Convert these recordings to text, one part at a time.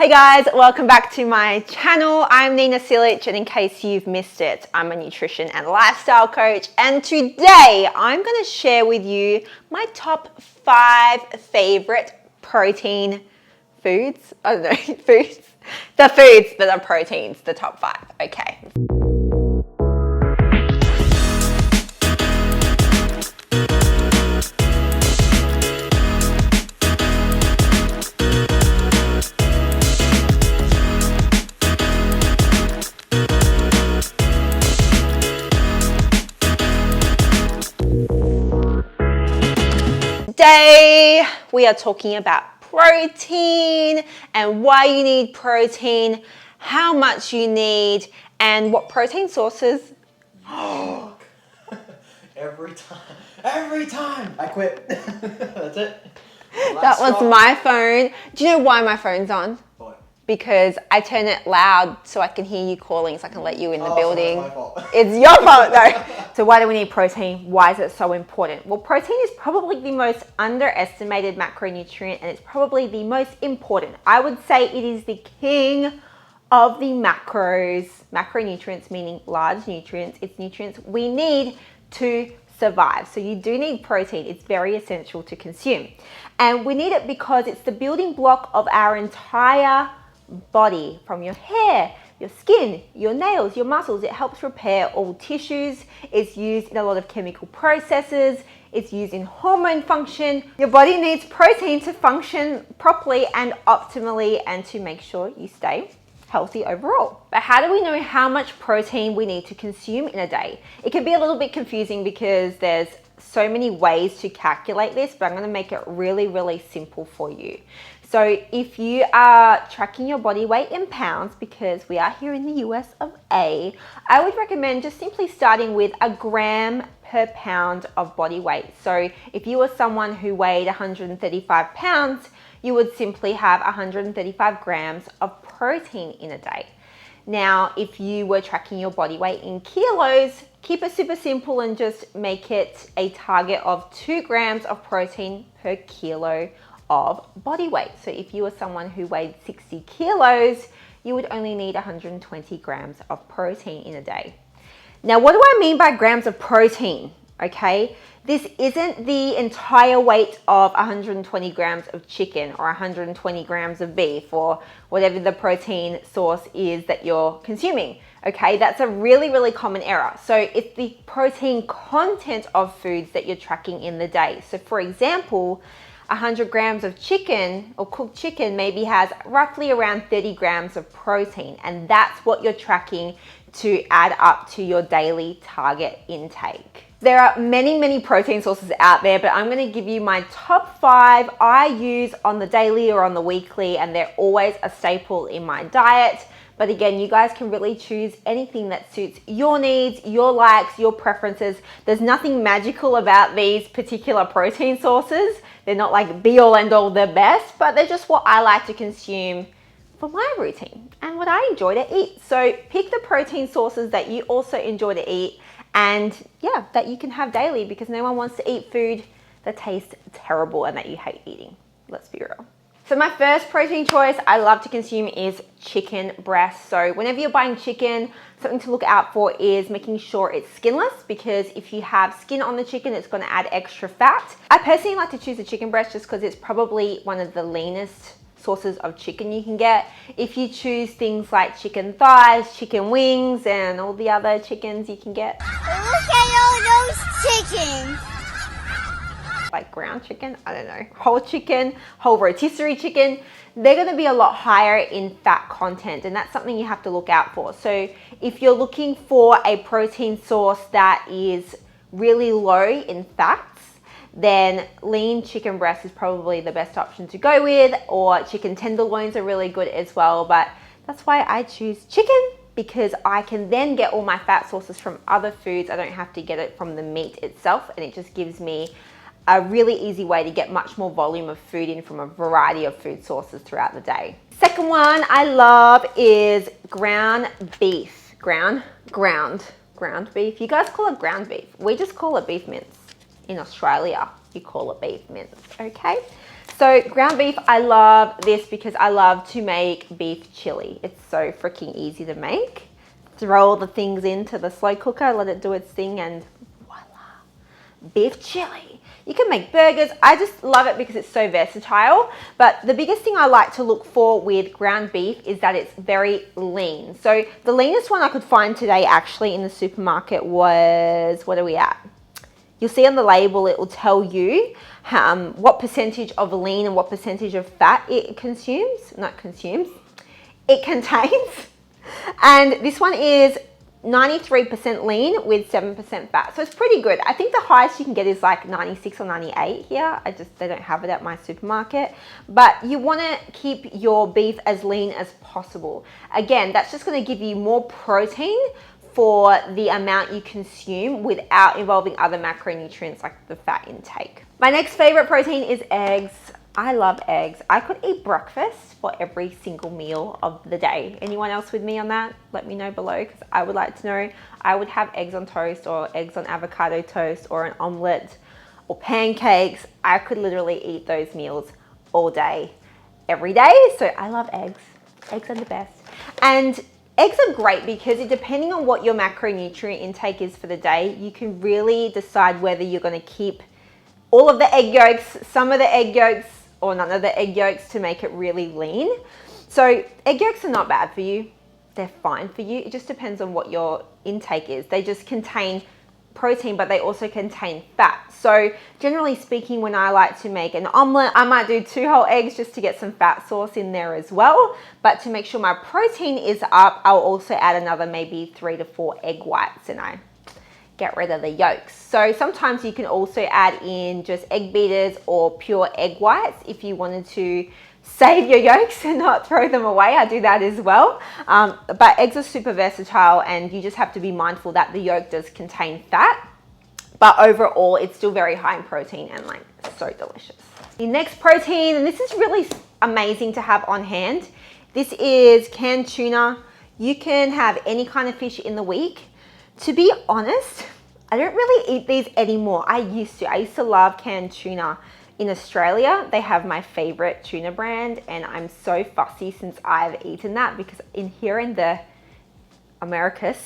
Hey guys, welcome back to my channel. I'm Nina Silic, and in case you've missed it, I'm a nutrition and lifestyle coach, and today I'm going to share with you my top 5 favorite protein foods. I don't know, foods. The foods that are proteins, the top 5. Okay. Today we are talking about protein and why you need protein, how much you need, and what protein sources. Every time I quit. That's it. That was my phone. Do you know why my phone's on? What? Because I turn it loud so I can hear you calling, so I can let you in the building. So that's my fault. It's your fault though. So why do we need protein? Why is it so important? Well, protein is probably the most underestimated macronutrient, and it's probably the most important. I would say it is the king of the macros. Macronutrients meaning large nutrients. It's nutrients we need to survive. So you do need protein. It's very essential to consume. And we need it because it's the building block of our entire body, from your hair, your skin, your nails, your muscles. It helps repair all tissues. It's used in a lot of chemical processes. It's used in hormone function. Your body needs protein to function properly and optimally, and to make sure you stay healthy overall. But how do we know how much protein we need to consume in a day? It can be a little bit confusing because there's so many ways to calculate this, but I'm going to make it really, really simple for you. So if you are tracking your body weight in pounds, because we are here in the US of A, I would recommend just simply starting with a gram per pound of body weight. So if you were someone who weighed 135 pounds, you would simply have 135 grams of protein in a day. Now, if you were tracking your body weight in kilos, keep it super simple and just make it a target of 2 grams of protein per kilo of body weight. So if you were someone who weighed 60 kilos, you would only need 120 grams of protein in a day. Now, what do I mean by grams of protein? Okay, this isn't the entire weight of 120 grams of chicken or 120 grams of beef or whatever the protein source is that you're consuming. Okay, that's a really, really common error. So it's the protein content of foods that you're tracking in the day. So for example, 100 grams of chicken or cooked chicken maybe has roughly around 30 grams of protein, and that's what you're tracking to add up to your daily target intake. There are many, many protein sources out there, but I'm going to give you my top 5 I use on the daily or on the weekly, and they're always a staple in my diet. But again, you guys can really choose anything that suits your needs, your likes, your preferences. There's nothing magical about these particular protein sources. They're not like be all end all the best, but they're just what I like to consume for my routine and what I enjoy to eat. So pick the protein sources that you also enjoy to eat, and yeah, that you can have daily, because no one wants to eat food that tastes terrible and that you hate eating. Let's be real. So my first protein choice I love to consume is chicken breast. So whenever you're buying chicken, something to look out for is making sure it's skinless, because if you have skin on the chicken, it's going to add extra fat. I personally like to choose the chicken breast just because it's probably one of the leanest sources of chicken you can get. If you choose things like chicken thighs, chicken wings, and all the other chickens you can get. Look at all those chickens. Like ground chicken, I don't know, whole chicken, whole rotisserie chicken, they're going to be a lot higher in fat content, and that's something you have to look out for. So if you're looking for a protein source that is really low in fats, then lean chicken breast is probably the best option to go with, or chicken tenderloins are really good as well. But that's why I choose chicken, because I can then get all my fat sources from other foods. I don't have to get it from the meat itself, and it just gives me a really easy way to get much more volume of food in from a variety of food sources throughout the day. Second one I love is ground beef. Ground beef. You guys call it ground beef. We just call it beef mince. In Australia, you call it beef mince, okay? So ground beef, I love this because I love to make beef chili. It's so freaking easy to make. Throw all the things into the slow cooker, let it do its thing, and voila, beef chili. You can make burgers. I just love it because it's so versatile. But the biggest thing I like to look for with ground beef is that it's very lean. So the leanest one I could find today actually in the supermarket was, what are we at? You'll see on the label, it will tell you what percentage of lean and what percentage of fat it contains. And this one is 93% lean with 7% fat. So it's pretty good. I think the highest you can get is like 96 or 98 here. They don't have it at my supermarket. But you want to keep your beef as lean as possible. Again, that's just going to give you more protein for the amount you consume without involving other macronutrients like the fat intake. My next favorite protein is eggs. I love eggs. I could eat breakfast for every single meal of the day. Anyone else with me on that? Let me know below because I would like to know. I would have eggs on toast or eggs on avocado toast or an omelette or pancakes. I could literally eat those meals all day, every day. So I love eggs. Eggs are the best. And eggs are great because depending on what your macronutrient intake is for the day, you can really decide whether you're going to keep all of the egg yolks, some of the egg yolks, or none of the egg yolks to make it really lean. So egg yolks are not bad for you. They're fine for you. It just depends on what your intake is. They just contain protein, but they also contain fat. So generally speaking, when I like to make an omelet, I might do 2 whole eggs just to get some fat sauce in there as well. But to make sure my protein is up, I'll also add another maybe 3 to 4 egg whites and I get rid of the yolks. So sometimes you can also add in just egg beaters or pure egg whites if you wanted to save your yolks and not throw them away. I do that as well. But eggs are super versatile and you just have to be mindful that the yolk does contain fat. But overall, it's still very high in protein and like so delicious. The next protein, and this is really amazing to have on hand. This is canned tuna. You can have any kind of fish in the week. To be honest, I don't really eat these anymore. I used to love canned tuna. In Australia, they have my favorite tuna brand and I'm so fussy since I've eaten that because in the Americas,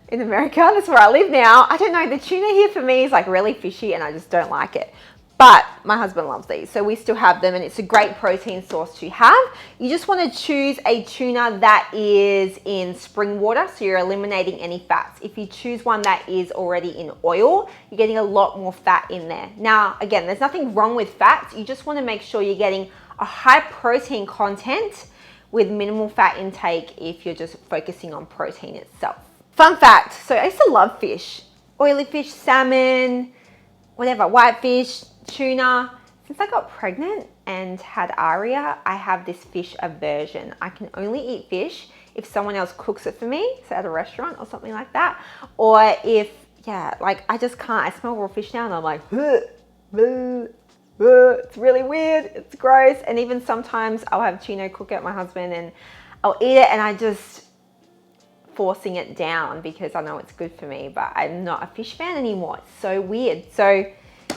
in America, that's where I live now, I don't know, the tuna here for me is like really fishy and I just don't like it. But my husband loves these, so we still have them and it's a great protein source to have. You just want to choose a tuna that is in spring water, so you're eliminating any fats. If you choose one that is already in oil, you're getting a lot more fat in there. Now, again, there's nothing wrong with fats. You just want to make sure you're getting a high protein content with minimal fat intake if you're just focusing on protein itself. Fun fact, so I used to love fish. Oily fish, salmon, whatever, whitefish, tuna. Since I got pregnant and had Aria, I have this fish aversion. I can only eat fish if someone else cooks it for me, so at a restaurant or something like that. Or if, like I just can't, I smell raw fish now and I'm like, it's really weird, it's gross. And even sometimes I'll have Chino cook it, my husband, and I'll eat it and I just forcing it down because I know it's good for me, but I'm not a fish fan anymore. It's so weird. So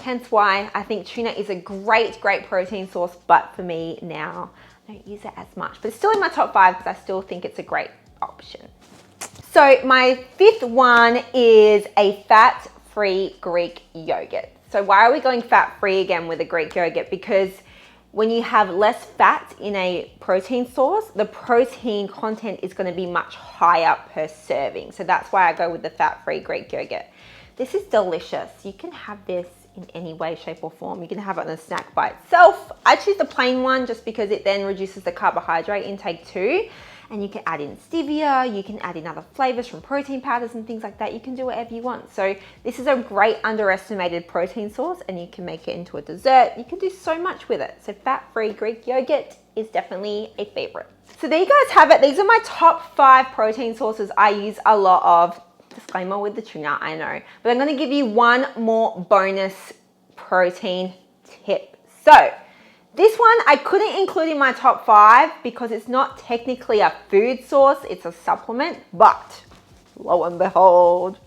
hence why I think tuna is a great protein source, but for me now, I don't use it as much. But it's still in my top 5 because I still think it's a great option. So my 5th one is a fat-free Greek yogurt. So why are we going fat-free again with a Greek yogurt? Because when you have less fat in a protein source, the protein content is going to be much higher per serving. So that's why I go with the fat-free Greek yogurt. This is delicious. You can have this in any way, shape or form. You can have it on a snack by itself. I choose the plain one just because it then reduces the carbohydrate intake too. And you can add in stevia, you can add in other flavors from protein powders and things like that. You can do whatever you want. So this is a great underestimated protein source and you can make it into a dessert. You can do so much with it. So fat-free Greek yogurt is definitely a favorite. So there you guys have it. These are my top 5 protein sources I use a lot of. Disclaimer with the tuna, I know. But I'm going to give you one more bonus protein tip. So this one I couldn't include in my top 5 because it's not technically a food source, it's a supplement, but lo and behold,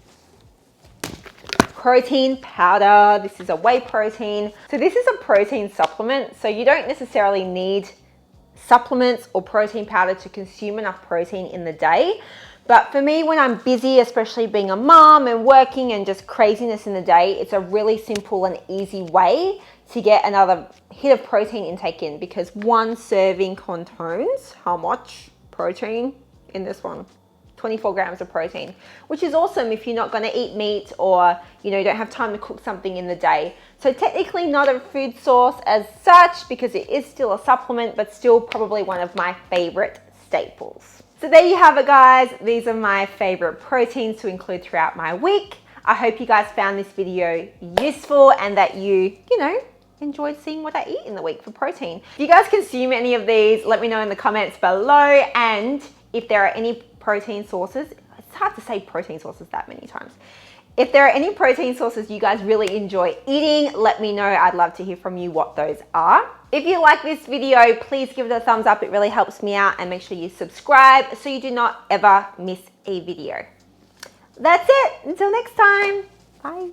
protein powder. This is a whey protein. So this is a protein supplement. So you don't necessarily need supplements or protein powder to consume enough protein in the day. But for me, when I'm busy, especially being a mom and working and just craziness in the day, it's a really simple and easy way to get another hit of protein intake in, because one serving contains how much protein in this one? 24 grams of protein, which is awesome if you're not going to eat meat or you don't have time to cook something in the day. So technically not a food source as such, because it is still a supplement, but still probably one of my favorite staples. So there you have it, guys. These are my favorite proteins to include throughout my week. I hope you guys found this video useful and that you enjoyed seeing what I eat in the week for protein. If you guys consume any of these, let me know in the comments below. And if there are any protein sources, it's hard to say protein sources that many times. If there are any protein sources you guys really enjoy eating, let me know. I'd love to hear from you what those are. If you like this video, please give it a thumbs up. It really helps me out, and make sure you subscribe so you do not ever miss a video. That's it. Until next time. Bye.